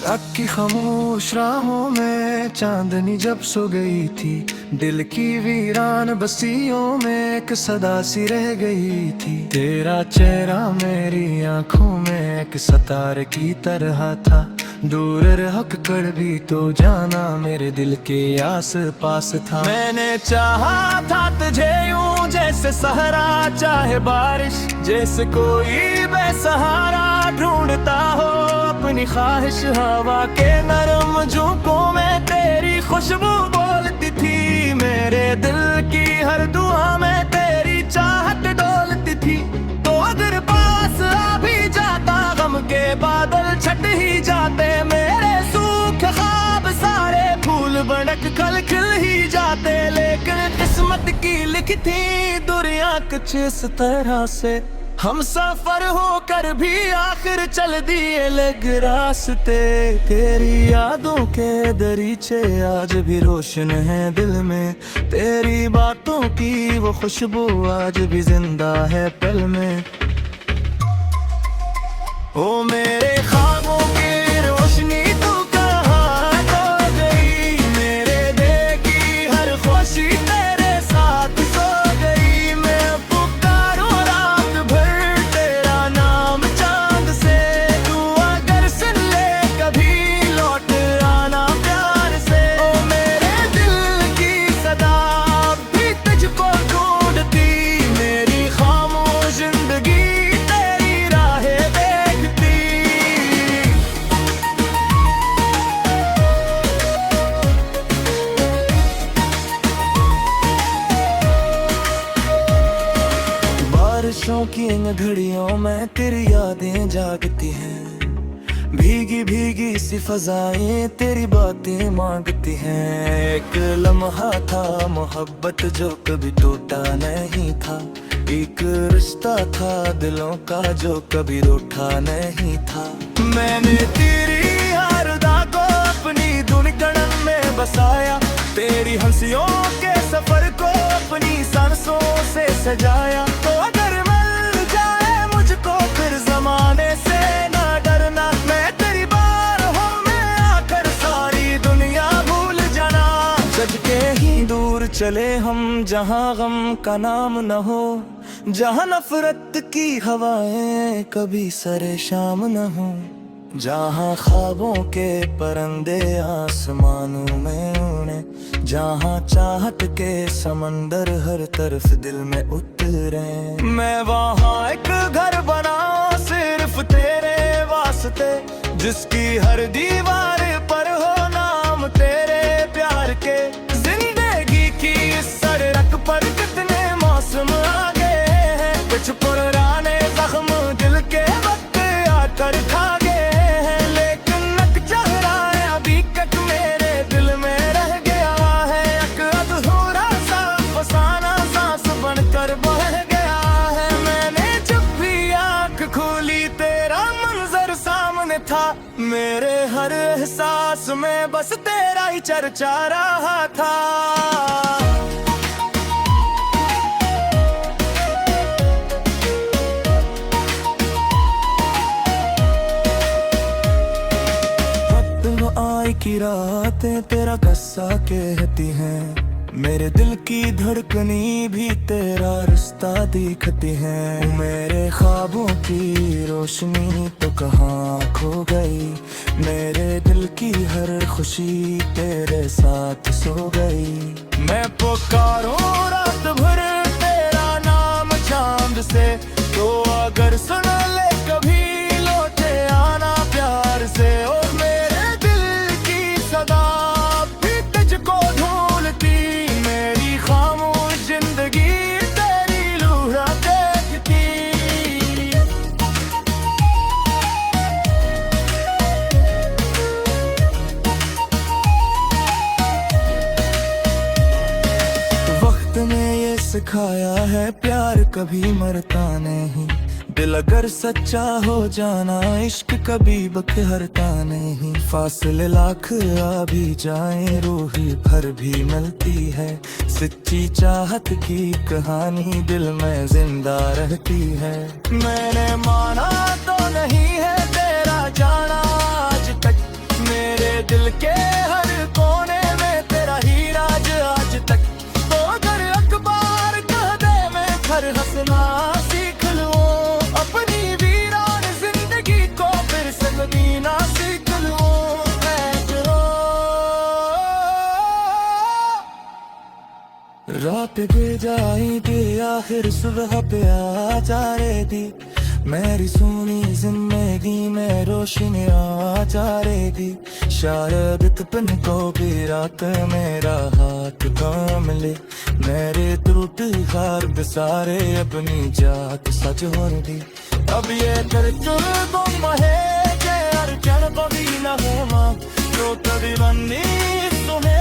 रात की खामोश राहों में चांदनी जब सो गई थी, दिल की वीरान बस्तियों में एक सदा सी रह गई थी। तेरा चेहरा मेरी आंखों में एक सितारे की तरह था, दूर रह कर भी तो जाना मेरे दिल के आस पास था। मैंने चाहा था तुझे यूं जैसे सहरा चाहे बारिश, जैसे कोई बेसहारा ढूंढता हो अपनी ख्वाहिश। हवा के नरम झोंकों में तेरी खुशबू बोलती थी, मेरे दिल की हर दुआ में तेरी चाहत डोलती थी। तो अगर पास आ भी जाता गम के बादल छट ही जाते, मेरे सूखे ख्वाब सारे फूल बनक कल खिल ही जाते। लेकिन किस्मत की लिखी दुनिया कुछ इस तरह से, हम सफर होकर भी आखिर चल दिए लग रास्ते। तेरी यादों के दरीचे आज भी रोशन है दिल में, तेरी बातों की वो खुशबू आज भी जिंदा है पल में। ओ मेरे ख्वाबों की रोशनी तू कहाँ खो गई, मेरे दिल की हर खुशी तेरे साथ सो गई। मैं पुकारूं रात भर तेरा नाम चांद से, तू अगर सुन ले कभी लौट आना प्यार से। ओ मेरे दिल की सदा भी तुझको ढूंढती, मेरी खामोश जिंदगी तेरी राहें देखती। बारिशों की इन घड़ियों में तेरी यादें जागती हैं, भीगी भीगी सी फजाएं तेरी बातें मांगती हैं। एक लम्हा था मोहब्बत जो कभी टूटा नहीं था, एक रिश्ता था दिलों का जो कभी रूठा नहीं था। मैंने तेरी हर अदा को अपनी धड़कन में बसाया, तेरी हंसियों के सफर को अपनी सांसों से सजाया। तो अगर मिल जाए मुझको फिर जमाने से ना डरना, मैं तेरी बाहों में आकर सारी दुनिया भूल जाना। सज के ही दूर चले हम जहाँ गम का नाम न हो, जहाँ नफरत की हवाएं कभी सरे शाम न हो, जहाँ ख्वाबों के परंदे आसमानों में उड़े, जहाँ चाहत के समंदर हर तरफ दिल में उतरे। मैं वहाँ एक घर बनाऊं सिर्फ तेरे वास्ते, जिसकी हर दीवार पर हो नाम तेरे प्यार के। जिंदगी की इस सड़क पर कितने मौसम आ गए हैं, कुछ पुराने जख्म दिल के वक्त आकर खा गए हैं। लेकिन नक चेहरा अभी तक मेरे दिल में रह गया है, एक अधूरा सा फसाना सांस बनकर बह गया है। मैंने जब भी आँख खोली तेरा मंजर सामने था, मेरे हर एहसास में बस तेरा ही चर्चा रहा था। आई की रातें तेरा किस्सा कहती हैं, मेरे दिल की धड़कनी भी तेरा रिश्ता दिखती है। मेरे ख्वाबों की रोशनी तो कहाँ खो गई, मेरे दिल की हर खुशी तेरे साथ सो गई। मैं पुकारूं रात भर तेरा नाम चांद से, तो अगर सुन ले कभी लौटे आना प्यार से। और मेरे दिल की सदा भी तुझको ढूंढती, मेरी खामोश जिंदगी तेरी लूहा देखती। वक्त ने ये सिखाया है प्यार कभी मरता नहीं, दिल अगर सच्चा हो जाना इश्क कभी बकहरता नहीं। फासले लाख आ भी जाए रूही भर भी मिलती है। सच्ची चाहत की कहानी दिल में जिंदा रहती है। मैंने माना तो नहीं है तेरा जाना आज तक, मेरे दिल के हर कोने में तेरा ही राज आज तक। तो अगर अखबार कह दे मैं घर हंसना सीख लूं, अपनी वीरान जिंदगी को फिर से जीना सीख लूं। रात गुजारी ते आखिर सुबह पे आ जा रे दी, मेरी सोनी जिंदगी में रोशनी आ जा रे दी। शायद तपन को भी रात मेरा हाथ थाम ले, मेरे टूट खार सारे अपनी जात सच होने दी। अब ये कर गुम है जे अर्चन को भी न होमा, तो कभी बन्नी सुने